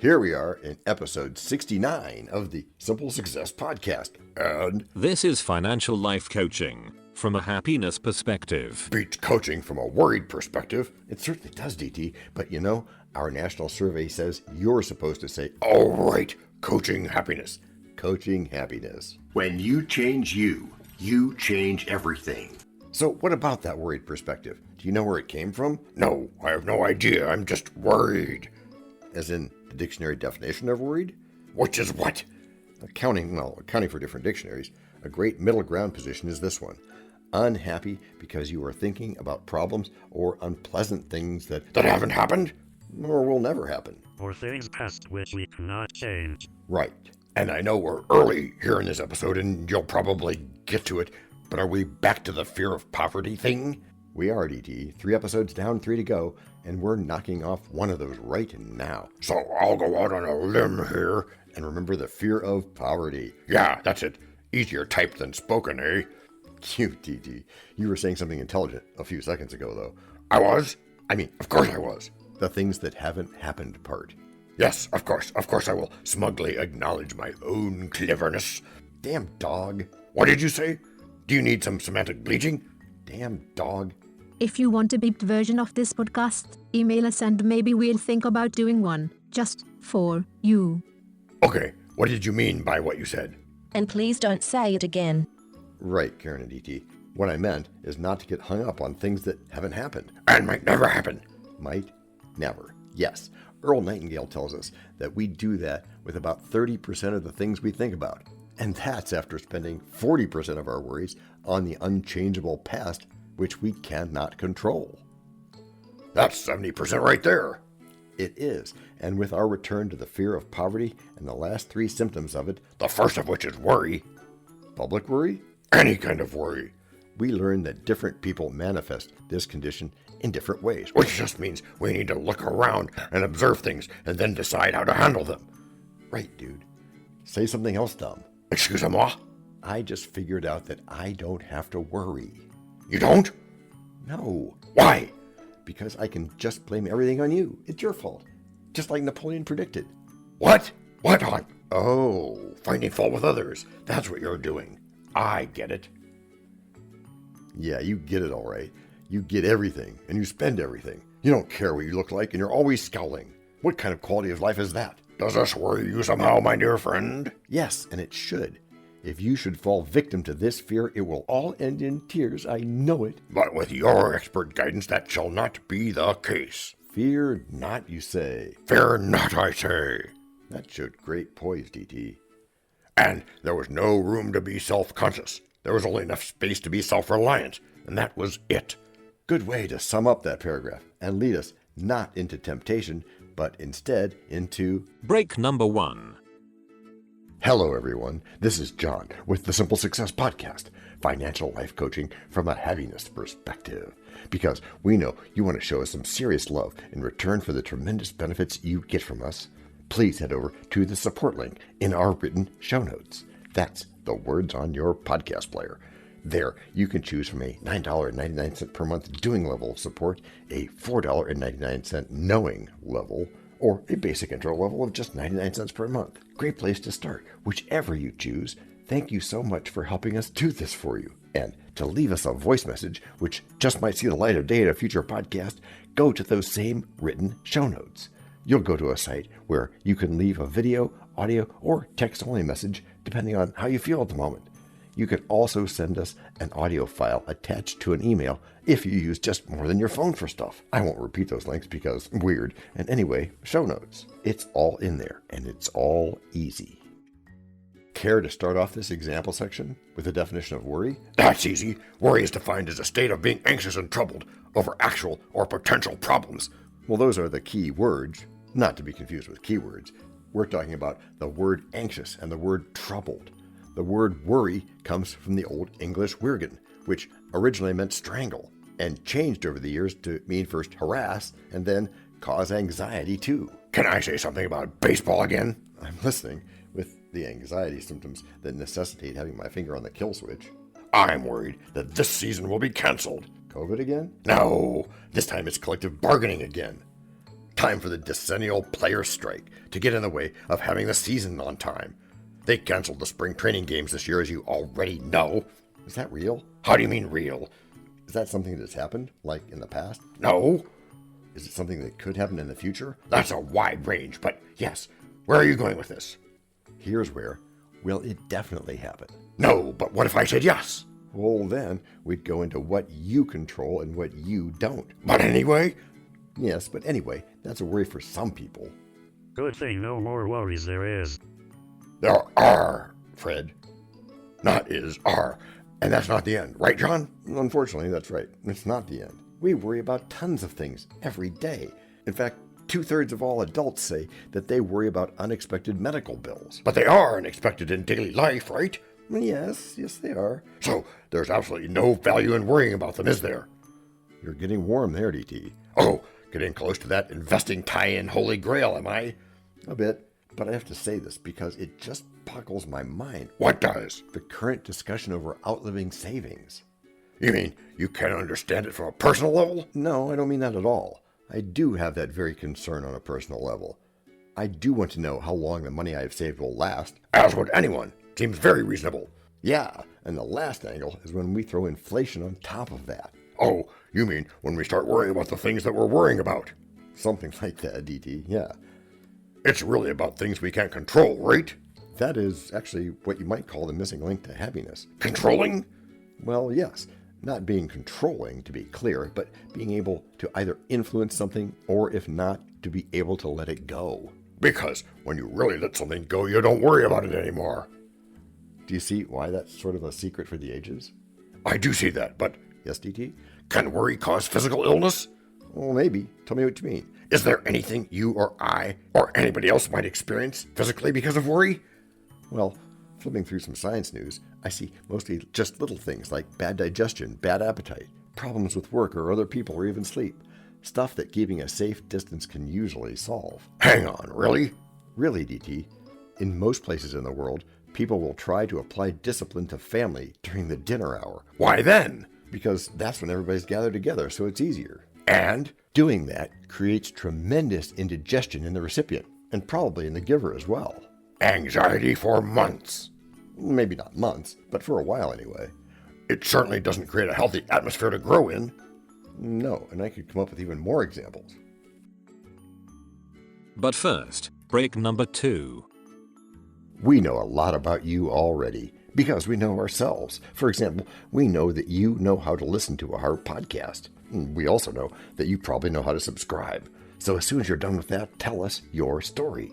Here we are in episode 69 of the Simple Success Podcast, and this is financial life coaching from a happiness perspective. Beats coaching from a worried perspective. It certainly does, DT, but you know, our national survey says you're supposed to say, all right, coaching happiness. Coaching happiness. When you change you change everything. So what about that worried perspective? Do you know where it came from? No, I have no idea. I'm just worried. As in the dictionary definition of worried? Which is what? Accounting for different dictionaries, a great middle ground position is this one. Unhappy because you are thinking about problems or unpleasant things that haven't happened or will never happen. Or things past which we cannot change. Right. And I know we're early here in this episode and you'll probably get to it, but are we back to the fear of poverty thing? We are, DT. 3 episodes down, 3 to go, and we're knocking off one of those right now. So I'll go out on a limb here and remember the fear of poverty. Yeah, that's it. Easier typed than spoken, eh? Cute, DT. You were saying something intelligent a few seconds ago, though. I was? Of course I was. The things that haven't happened part. Yes, of course I will smugly acknowledge my own cleverness. Damn dog. What did you say? Do you need some semantic bleaching? Damn dog. If you want a beeped version of this podcast, email us and maybe we'll think about doing one, just for you. Okay, what did you mean by what you said? And please don't say it again. Right, Karen and DT. What I meant is not to get hung up on things that haven't happened. And might never happen. Might never. Yes. Earl Nightingale tells us that we do that with about 30% of the things we think about. And that's after spending 40% of our worries on the unchangeable past, which we cannot control. That's 70% right there. It is. And with our return to the fear of poverty and the last 3 symptoms of it, the first of which is worry. Public worry? Any kind of worry. We learn that different people manifest this condition in different ways, which just means we need to look around and observe things and then decide how to handle them. Right, dude. Say something else dumb. Excusez-moi? I just figured out that I don't have to worry. You don't? No. Why? Because I can just blame everything on you. It's your fault. Just like Napoleon predicted. What? What on? Oh, finding fault with others. That's what you're doing. I get it. Yeah, you get it all right. You get everything, and you spend everything. You don't care what you look like, and you're always scowling. What kind of quality of life is that? Does this worry you somehow, my dear friend? Yes, and it should. If you should fall victim to this fear, it will all end in tears. I know it. But with your expert guidance, that shall not be the case. Fear not, you say. Fear not, I say. That showed great poise, DT. And there was no room to be self-conscious. There was only enough space to be self-reliant, and that was it. Good way to sum up that paragraph and lead us not into temptation, but instead into break number 1. Hello, everyone. This is John with the Simple Success Podcast, financial life coaching from a happiness perspective. Because we know you want to show us some serious love in return for the tremendous benefits you get from us. Please head over to the support link in our written show notes. That's the words on your podcast player. There, you can choose from a $9.99 per month doing level of support, a $4.99 knowing level, or a basic intro level of just 99 cents per month. Great place to start. Whichever you choose, thank you so much for helping us do this for you. And to leave us a voice message, which just might see the light of day in a future podcast, go to those same written show notes. You'll go to a site where you can leave a video, audio, or text-only message, depending on how you feel at the moment. You can also send us an audio file attached to an email if you use just more than your phone for stuff. I won't repeat those links because weird. And anyway, show notes. It's all in there, and it's all easy. Care to start off this example section with a definition of worry? That's easy. Worry is defined as a state of being anxious and troubled over actual or potential problems. Well, those are the key words, not to be confused with keywords. We're talking about the word anxious and the word troubled. The word worry comes from the Old English wirgen, which originally meant strangle, and changed over the years to mean first harass and then cause anxiety too. Can I say something about baseball again? I'm listening, with the anxiety symptoms that necessitate having my finger on the kill switch. I'm worried that this season will be canceled. COVID again? No, this time it's collective bargaining again. time for the decennial player strike to get in the way of having the season on time. They canceled the spring training games this year, as you already know. Is that real? How do you mean real? Is that something that has happened, like in the past? No. Is it something that could happen in the future? That's a wide range, but yes. Where are you going with this? Here's where. Will it definitely happen? No, but what if I said yes? Well, then we'd go into what you control and what you don't. But anyway? Yes, but anyway, that's a worry for some people. Good thing no more worries there is. There are, Fred. Not is, are. And that's not the end, right, John? Unfortunately, that's right. It's not the end. We worry about tons of things every day. In fact, 2/3 of all adults say that they worry about unexpected medical bills. But they are unexpected in daily life, right? Yes, they are. So there's absolutely no value in worrying about them, is there? You're getting warm there, DT. Oh, getting close to that investing tie-in holy grail, am I? A bit. But I have to say this because it just boggles my mind. What does? The current discussion over outliving savings. You mean you can't understand it from a personal level? No, I don't mean that at all. I do have that very concern on a personal level. I do want to know how long the money I have saved will last. As would anyone. Seems very reasonable. Yeah, and the last angle is when we throw inflation on top of that. Oh, you mean when we start worrying about the things that we're worrying about? Something like that, DT, yeah. It's really about things we can't control, right? That is actually what you might call the missing link to happiness. Controlling? Well, yes. Not being controlling, to be clear, but being able to either influence something or, if not, to be able to let it go. Because when you really let something go, you don't worry about it anymore. Do you see why that's sort of a secret for the ages? I do see that, but... Yes, DT? Can worry cause physical illness? Well, maybe. Tell me what you mean. Is there anything you or I or anybody else might experience physically because of worry? Well, flipping through some science news, I see mostly just little things like bad digestion, bad appetite, problems with work or other people or even sleep. Stuff that keeping a safe distance can usually solve. Hang on, really? Really, DT. In most places in the world, people will try to apply discipline to family during the dinner hour. Why then? Because that's when everybody's gathered together, so it's easier. And doing that creates tremendous indigestion in the recipient, and probably in the giver as well. Anxiety for months. Maybe not months, but for a while anyway. It certainly doesn't create a healthy atmosphere to grow in. No, and I could come up with even more examples. But first, break number 2. We know a lot about you already because we know ourselves. For example, we know that you know how to listen to our podcast. We also know that you probably know how to subscribe. So as soon as you're done with that, tell us your story.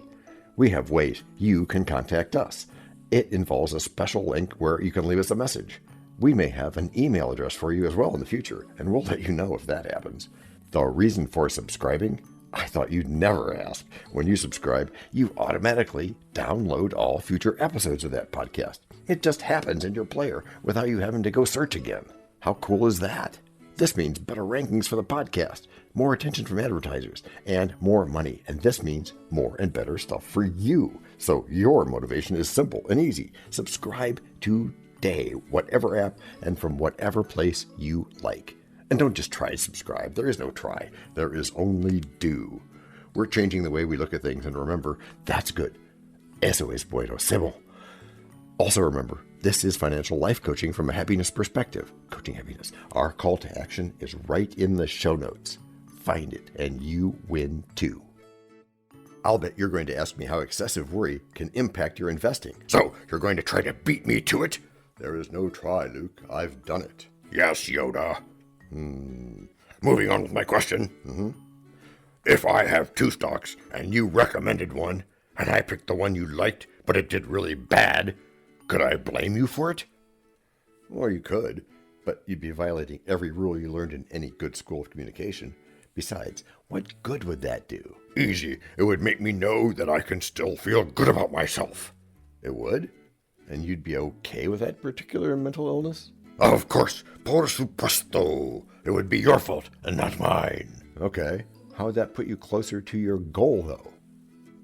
We have ways you can contact us. It involves a special link where you can leave us a message. We may have an email address for you as well in the future, and we'll let you know if that happens. The reason for subscribing? I thought you'd never ask. When you subscribe, you automatically download all future episodes of that podcast. It just happens in your player without you having to go search again. How cool is that? This means better rankings for the podcast, more attention from advertisers, and more money. And this means more and better stuff for you. So your motivation is simple and easy. Subscribe today, whatever app and from whatever place you like. And don't just try to subscribe. There is no try. There is only do. We're changing the way we look at things, and remember, that's good. Eso es buenísimo. Also remember, this is financial life coaching from a happiness perspective. Coaching happiness. Our call to action is right in the show notes. Find it, and you win too. I'll bet you're going to ask me how excessive worry can impact your investing. So, you're going to try to beat me to it? There is no try, Luke. I've done it. Yes, Yoda. Moving on with my question. If I have 2 stocks and you recommended one, and I picked the one you liked, but it did really bad, could I blame you for it? Well, you could, but you'd be violating every rule you learned in any good school of communication. Besides, what good would that do? Easy. It would make me know that I can still feel good about myself. It would? And you'd be okay with that particular mental illness? Of course. Por supuesto. It would be your fault and not mine. Okay. How would that put you closer to your goal, though?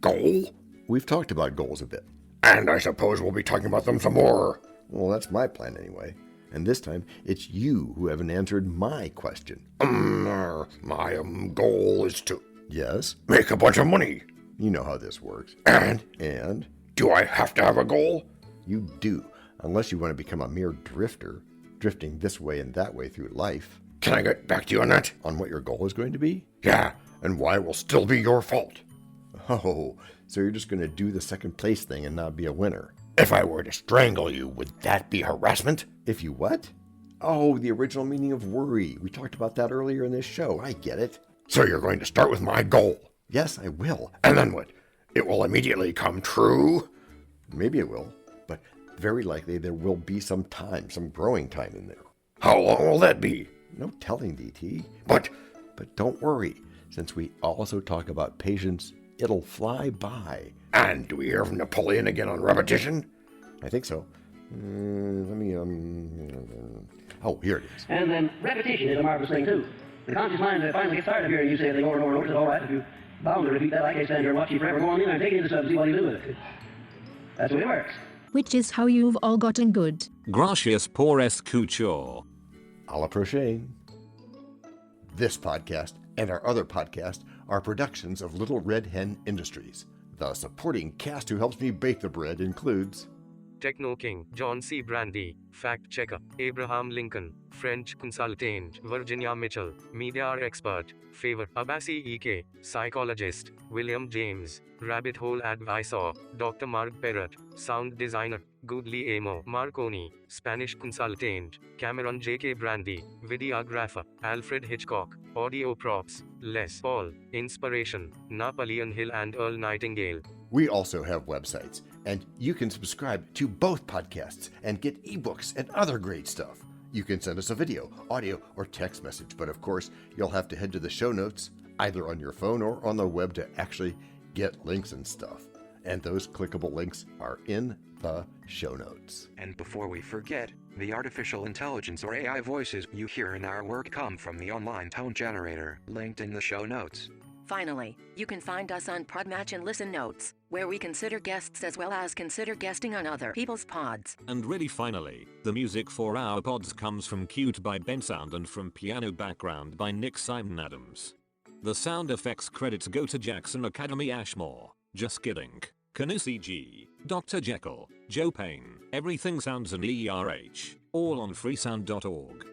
Goal? We've talked about goals a bit. And I suppose we'll be talking about them some more. Well, that's my plan anyway. And this time, it's you who haven't answered my question. My goal is to... Yes. Make a bunch of money. You know how this works. And? Do I have to have a goal? You do, unless you want to become a mere drifter, drifting this way and that way through life. Can I get back to you on that? On what your goal is going to be? Yeah, and why it will still be your fault. Oh, so you're just going to do the second place thing and not be a winner. If I were to strangle you, would that be harassment? If you what? Oh, the original meaning of worry. We talked about that earlier in this show. I get it. So you're going to start with my goal? Yes, I will. And then what? It will immediately come true? Maybe it will, but very likely there will be some time, some growing time in there. How long will that be? No telling, DT. But don't worry. Since we also talk about patience, it'll fly by. And do we hear from Napoleon again on repetition? I think so. Oh, here it is. And then repetition is a marvelous thing, too. The conscious mind finally gets tired of hearing you say the over and over and over. It's all right if you bound to repeat that. I can't stand here and watch you forever. Go on in and take it into sub and see what you do with it. That's the way it works. Which is how you've all gotten good. Gracias por escuchar. A la prochaine. This podcast and our other podcast are productions of Little Red Hen Industries. The supporting cast who helps me bake the bread includes Techno King, John C. Brandy, Fact Checker, Abraham Lincoln, French Consultant, Virginia Mitchell, Media Expert, Favor, Abasi E.K., Psychologist, William James, Rabbit Hole Advisor, Dr. Mark Perrott, Sound Designer, Goodly Amo, Marconi, Spanish Consultant, Cameron J.K. Brandy, Videographer, Alfred Hitchcock, Audio Props, Les Paul, Inspiration, Napoleon Hill and Earl Nightingale. We also have websites, and you can subscribe to both podcasts and get ebooks and other great stuff. You can send us a video, audio, or text message, but of course, you'll have to head to the show notes, either on your phone or on the web to actually get links and stuff. And those clickable links are in the show notes. And before we forget, the artificial intelligence or AI voices you hear in our work come from the online tone generator, linked in the show notes. Finally, you can find us on Podmatch and Listen Notes, where we consider guests as well as consider guesting on other people's pods. And really finally, the music for our pods comes from Cute by Bensound and from Piano Background by Nick Simon Adams. The sound effects credits go to Jackson Academy Ashmore. Just kidding. Canusi G, Dr. Jekyll, Joe Payne, Everything Sounds and ERH, all on freesound.org.